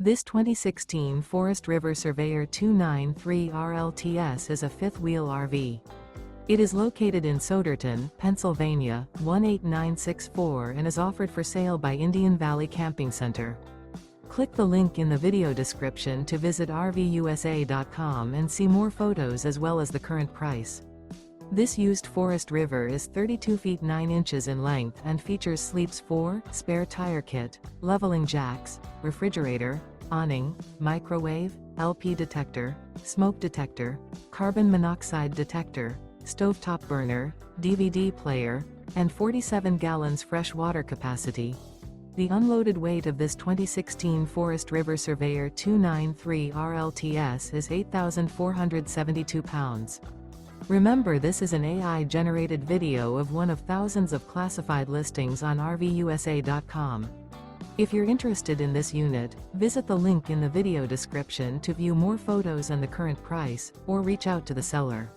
This 2016 Forest River Surveyor 293 RLTS is a fifth-wheel RV. It is located in Souderton, Pennsylvania, 18964 and is offered for sale by Indian Valley Camping Center. Click the link in the video description to visit RVUSA.com and see more photos as well as the current price. This used Forest River is 32 feet 9 inches in length and features sleeps 4, spare tire kit, leveling jacks, refrigerator, awning, microwave, LP detector, smoke detector, carbon monoxide detector, stovetop burner, DVD player, and 47 gallons fresh water capacity. The unloaded weight of this 2016 Forest River Surveyor 293 RLTS is 8,472 pounds. Remember, this is an AI-generated video of one of thousands of classified listings on RVUSA.com. If you're interested in this unit, visit the link in the video description to view more photos and the current price, or reach out to the seller.